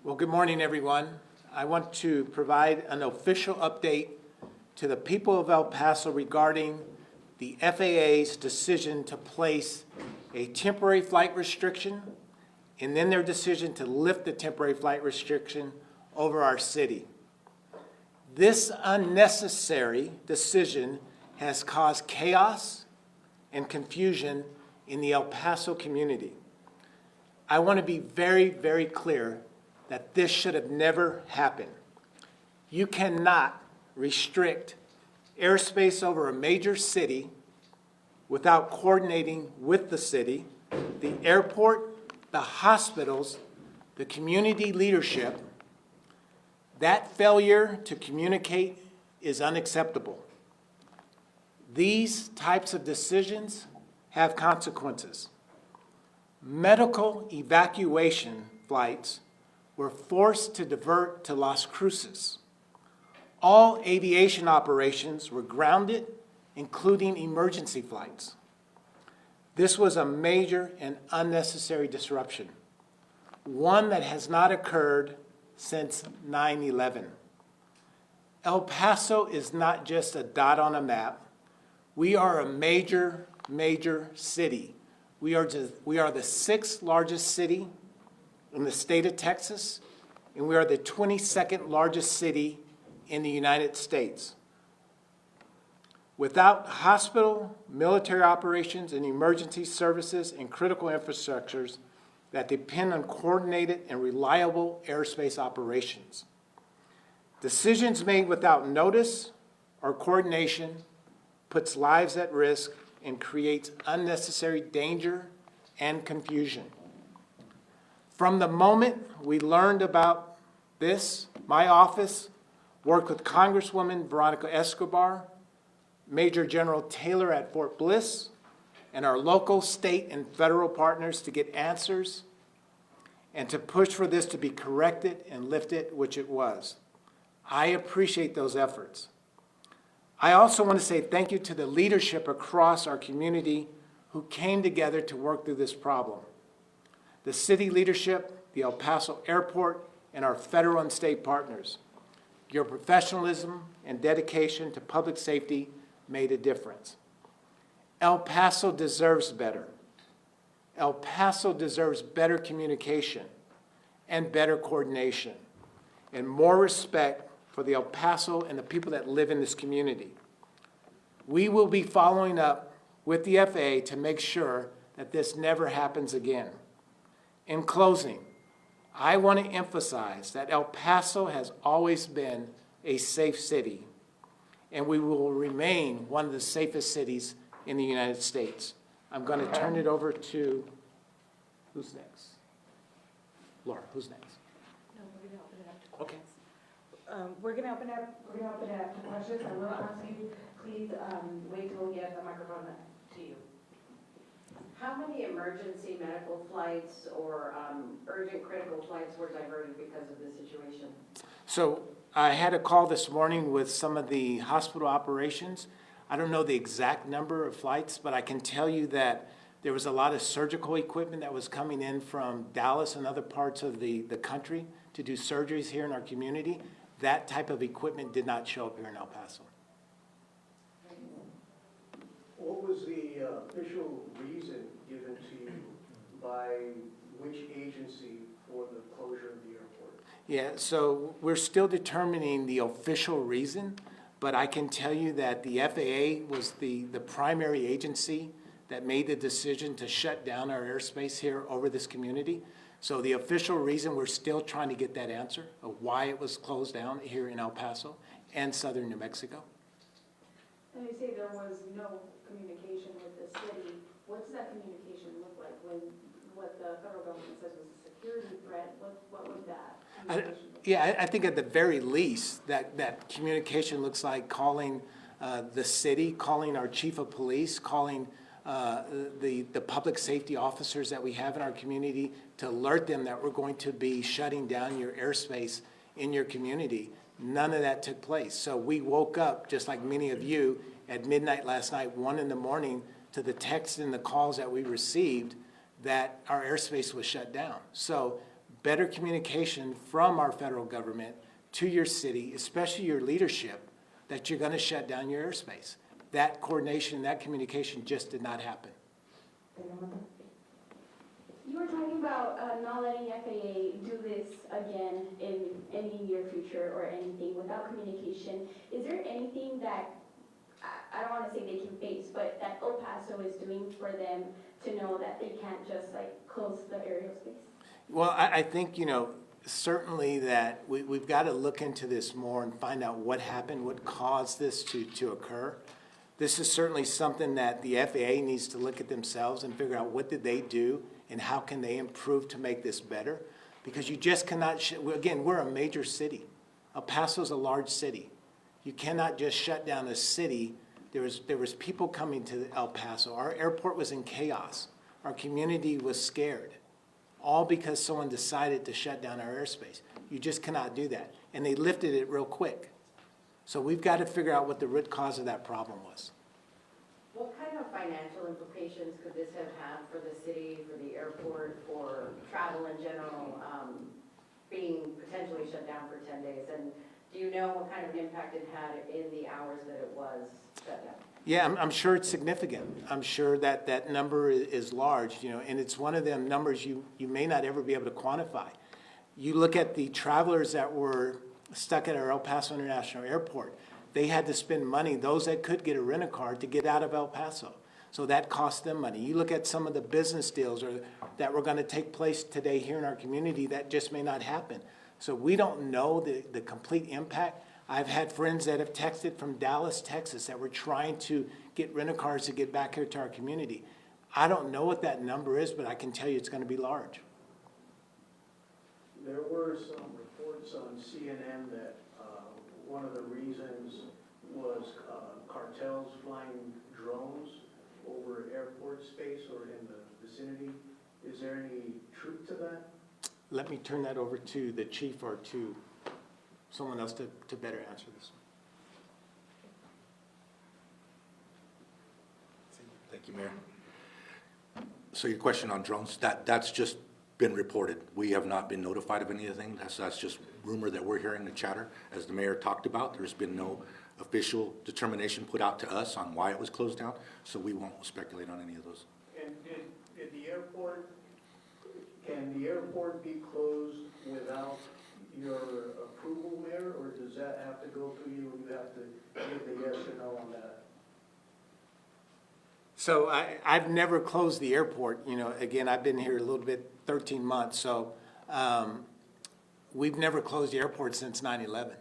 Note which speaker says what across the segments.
Speaker 1: Well, good morning, everyone. I want to provide an official update to the people of El Paso regarding the FAA's decision to place a temporary flight restriction and then their decision to lift the temporary flight restriction over our city. This unnecessary decision has caused chaos and confusion in the El Paso community. I want to be very, very clear that this should have never happened. You cannot restrict airspace over a major city without coordinating with the city, the airport, the hospitals, the community leadership. That failure to communicate is unacceptable. These types of decisions have consequences. Medical evacuation flights were forced to divert to Las Cruces. All aviation operations were grounded, including emergency flights. This was a major and unnecessary disruption, one that has not occurred since 9/11. El Paso is not just a dot on a map. We are a major, major city. We are the sixth largest city in the state of Texas, and we are the 22nd largest city in the United States. Without hospital, military operations, and emergency services and critical infrastructures that depend on coordinated and reliable airspace operations. Decisions made without notice or coordination puts lives at risk and creates unnecessary danger and confusion. From the moment we learned about this, my office worked with Congresswoman Veronica Escobar, Major General Taylor at Fort Bliss, and our local, state, and federal partners to get answers and to push for this to be corrected and lifted, which it was. I appreciate those efforts. I also want to say thank you to the leadership across our community who came together to work through this problem. The city leadership, the El Paso Airport, and our federal and state partners. Your professionalism and dedication to public safety made a difference. El Paso deserves better. El Paso deserves better communication and better coordination and more respect for the El Paso and the people that live in this community. We will be following up with the FAA to make sure that this never happens again. In closing, I want to emphasize that El Paso has always been a safe city, and we will remain one of the safest cities in the United States. I'm going to turn it over to, who's next? Laura, who's next?
Speaker 2: No, we're going to open it up to questions.
Speaker 1: Okay.
Speaker 2: We're going to open it up to questions. I will ask you, please wait till we get the microphone to you.
Speaker 3: How many emergency medical flights or urgent critical flights were diverted because of this situation?
Speaker 1: So I had a call this morning with some of the hospital operations. I don't know the exact number of flights, but I can tell you that there was a lot of surgical equipment that was coming in from Dallas and other parts of the country to do surgeries here in our community. That type of equipment did not show up here in El Paso.
Speaker 4: What was the official reason given to you by which agency for the closure of the airport?
Speaker 1: Yeah, so we're still determining the official reason, but I can tell you that the FAA was the primary agency that made the decision to shut down our airspace here over this community. So the official reason, we're still trying to get that answer of why it was closed down here in El Paso and southern New Mexico.
Speaker 2: And you say there was no communication with the city. What does that communication look like when what the federal government says was a security threat? What would that communication look like?
Speaker 1: Yeah, I think at the very least that communication looks like calling the city, calling our chief of police, calling the public safety officers that we have in our community to alert them that we're going to be shutting down your airspace in your community. None of that took place. So we woke up, just like many of you, at midnight last night, 1 in the morning, to the texts and the calls that we received that our airspace was shut down. So better communication from our federal government to your city, especially your leadership, that you're gonna shut down your airspace. That coordination, that communication just did not happen.
Speaker 2: You were talking about not letting FAA do this again in any near future or anything without communication. Is there anything that, I don't want to say they can face, but that El Paso is doing for them to know that they can't just like close the aerial space?
Speaker 1: Well, I think, certainly that we've got to look into this more and find out what happened, what caused this to occur. This is certainly something that the FAA needs to look at themselves and figure out what did they do and how can they improve to make this better. Because you just cannot, again, we're a major city. El Paso's a large city. You cannot just shut down a city. There was people coming to El Paso. Our airport was in chaos. Our community was scared. All because someone decided to shut down our airspace. You just cannot do that. And they lifted it real quick. So we've got to figure out what the root cause of that problem was.
Speaker 3: What kind of financial implications could this have had for the city, for the airport, for travel in general, being potentially shut down for 10 days? And do you know what kind of impact it had in the hours that it was shut down?
Speaker 1: Yeah, I'm sure it's significant. I'm sure that number is large, and it's one of them numbers you may not ever be able to quantify. You look at the travelers that were stuck at our El Paso International Airport. They had to spend money, those that could get a rent-a-car, to get out of El Paso. So that cost them money. You look at some of the business deals that were going to take place today here in our community that just may not happen. So we don't know the complete impact. I've had friends that have texted from Dallas, Texas, that were trying to get rent-a-cars to get back here to our community. I don't know what that number is, but I can tell you it's going to be large.
Speaker 4: There were some reports on CNN that one of the reasons was cartels flying drones over airport space or in the vicinity. Is there any truth to that?
Speaker 1: Let me turn that over to the chief or to someone else to better answer this.
Speaker 5: Thank you, Mayor. So your question on drones, that's just been reported. We have not been notified of anything. That's just rumor that we're hearing, the chatter. As the mayor talked about, there's been no official determination put out to us on why it was closed down, so we won't speculate on any of those.
Speaker 4: And did the airport, can the airport be closed without your approval, Mayor, or does that have to go through you and you have to give the yes or no on that?
Speaker 1: So I've never closed the airport. Again, I've been here a little bit, 13 months. So we've never closed the airport since 9/11.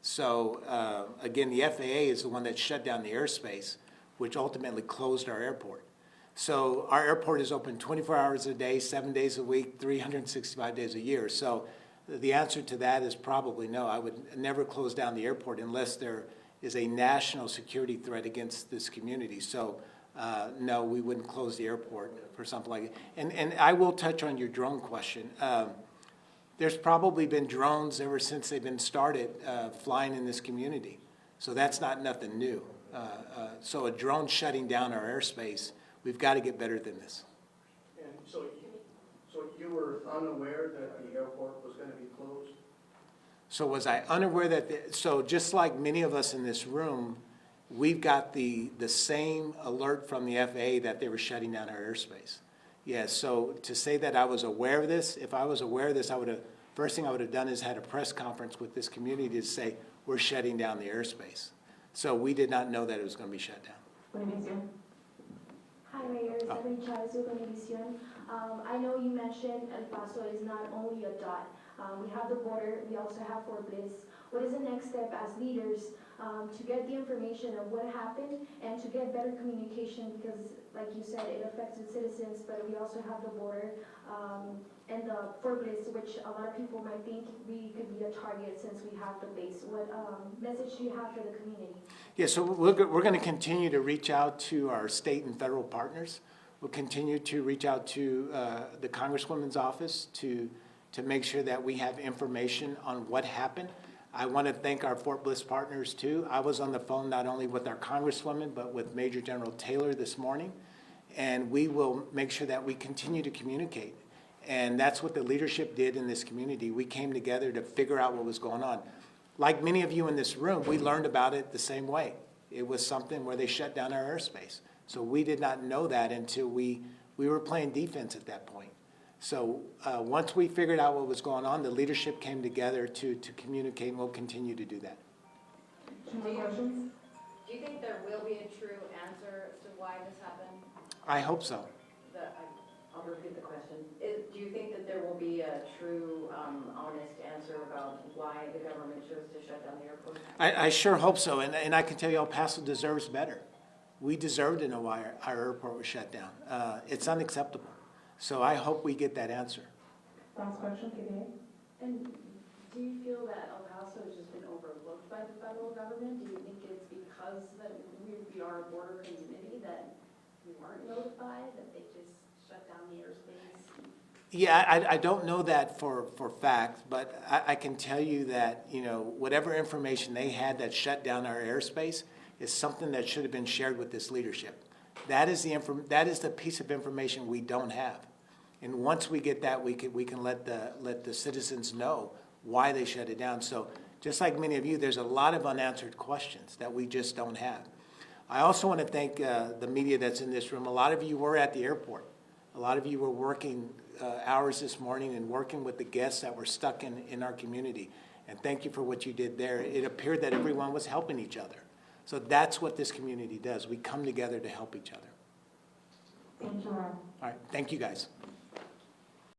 Speaker 1: So again, the FAA is the one that shut down the airspace, which ultimately closed our airport. So our airport is open 24 hours a day, 7 days a week, 365 days a year. So the answer to that is probably no. I would never close down the airport unless there is a national security threat against this community. So no, we wouldn't close the airport for something like it. And I will touch on your drone question. There's probably been drones ever since they've been started flying in this community. So that's not nothing new. So a drone shutting down our airspace, we've got to get better than this.
Speaker 4: And so you were unaware that the airport was going to be closed?
Speaker 1: So was I unaware that, so just like many of us in this room, we've got the same alert from the FAA that they were shutting down our airspace. Yes, so to say that I was aware of this, if I was aware of this, first thing I would have done is had a press conference with this community to say, we're shutting down the airspace. So we did not know that it was going to be shut down.
Speaker 6: Hi, Mayor. Stephanie Chavez with Univision. I know you mentioned El Paso is not only a dot. We have the border. We also have Fort Bliss. What is the next step as leaders to get the information of what happened and to get better communication? Because, like you said, it affects the citizens, but we also have the border and the Fort Bliss, which a lot of people might think we could be a target since we have the base. What message do you have for the community?
Speaker 1: Yeah, so we're going to continue to reach out to our state and federal partners. We'll continue to reach out to the Congresswoman's office to make sure that we have information on what happened. I want to thank our Fort Bliss partners too. I was on the phone not only with our Congresswoman, but with Major General Taylor this morning. And we will make sure that we continue to communicate. And that's what the leadership did in this community. We came together to figure out what was going on. Like many of you in this room, we learned about it the same way. It was something where they shut down our airspace. So we did not know that until we were playing defense at that point. So once we figured out what was going on, the leadership came together to communicate, and we'll continue to do that.
Speaker 6: More questions?
Speaker 3: Do you think there will be a true answer as to why this happened?
Speaker 1: I hope so.
Speaker 3: I'll repeat the question. Do you think that there will be a true, honest answer about why the government chose to shut down the airport?
Speaker 1: I sure hope so, and I can tell you El Paso deserves better. We deserve to know why our airport was shut down. It's unacceptable. So I hope we get that answer.
Speaker 6: Last question, KBA?
Speaker 2: And do you feel that El Paso has just been overlooked by the federal government? Do you think it's because that we are a border community that we weren't notified, that they just shut down the airspace?
Speaker 1: Yeah, I don't know that for fact, but I can tell you that, you know, whatever information they had that shut down our airspace is something that should have been shared with this leadership. That is the piece of information we don't have. And once we get that, we can let the citizens know why they shut it down. So just like many of you, there's a lot of unanswered questions that we just don't have. I also want to thank the media that's in this room. A lot of you were at the airport. A lot of you were working hours this morning and working with the guests that were stuck in our community. And thank you for what you did there. It appeared that everyone was helping each other. So that's what this community does. We come together to help each other.
Speaker 6: Thank you, Ron.
Speaker 1: All right, thank you guys.